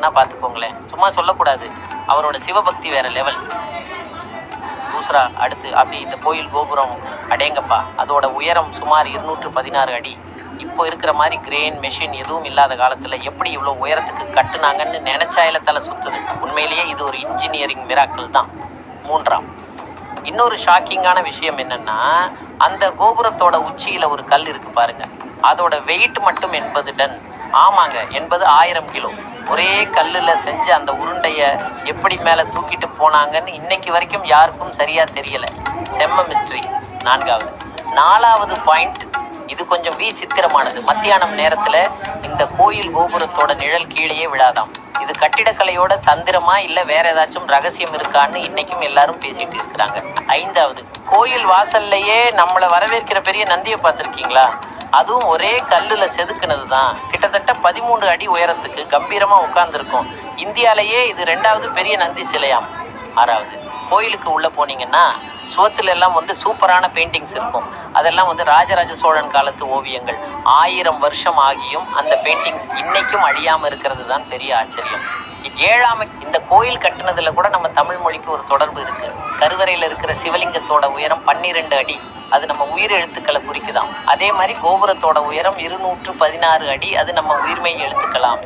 பண்ணியிருக்காருன்னா பார்த்துக்கோங்களேன். சும்மா சொல்லக்கூடாது, அவரோட சிவபக்தி வேற லெவல். தூசரா அடுத்து அப்படி இந்த கோயில் கோபுரம் அடேங்கப்பா, அதோட உயரம் சுமார் 216 அடி. இப்போ இருக்கிற மாதிரி கிரேன் மெஷின் எதுவும் இல்லாத காலத்தில் எப்படி இவ்வளோ உயரத்துக்கு கட்டுனாங்கன்னு நினைச்சாயில தலை சுற்றுது. உண்மையிலேயே இது ஒரு இன்ஜினியரிங் மிராக்கிள் தான். மூன்றாம் இன்னொரு ஷாக்கிங்கான விஷயம் என்னன்னா, அந்த கோபுரத்தோட உச்சியில் ஒரு கல் இருக்கு பாருங்க, அதோட வெயிட் மட்டும் 80 டன். ஆமாங்க, 1000 கிலோ. ஒரே கல்லில் செஞ்சு அந்த உருண்டையை எப்படி மேலே தூக்கிட்டு போனாங்கன்னு இன்னைக்கு வரைக்கும் யாருக்கும் சரியாக தெரியலை. செம்ம மிஸ்ட்ரி. நாலாவது பாயிண்ட், இது கொஞ்சம் விசித்திரமானது. மத்தியானம் நேரத்தில் இந்த கோயில் கோபுரத்தோட நிழல் கீழேயே விழாதாம். இது கட்டிடக்கலையோட தந்திரமா இல்லை வேற ஏதாச்சும் ரகசியம் இருக்கான்னு இன்னைக்கும் எல்லாரும் பேசிட்டு இருக்கிறாங்க. ஐந்தாவது, கோயில் வாசல்லையே நம்மளை வரவேற்கிற பெரிய நந்தியை பார்த்துருக்கீங்களா? அதுவும் ஒரே கல்லில் செதுக்குனது தான். கிட்டத்தட்ட 13 அடி உயரத்துக்கு கம்பீரமாக உட்கார்ந்துருக்கும். இந்தியாவிலேயே இது 2வது பெரிய நந்தி சிலையாம். ஆறாவது, கோயிலுக்கு உள்ளே போனீங்கன்னா சுவத்துல எல்லாம் சூப்பரான பெயிண்டிங்ஸ் இருக்கும். அதெல்லாம் ராஜராஜ சோழன் காலத்து ஓவியங்கள். 1000 வருஷம் ஆகியும் அந்த பெயிண்டிங்ஸ் இன்னைக்கும் அழியாமல் இருக்கிறது தான் பெரிய ஆச்சரியம். ஏழாமை, இந்த கோயில் கட்டுனதுல கூட நம்ம தமிழ் மொழிக்கு ஒரு தொடர்பு இருக்கு. கருவறையில் இருக்கிற சிவலிங்கத்தோட உயரம் 12 அடி. அது நம்ம உயிர் எழுத்துக்களை குறிக்குதாம். அதே மாதிரி கோபுரத்தோட உயரம் 216 அடி. அது நம்ம உயிர்மெய் எழுத்துக்களாம்.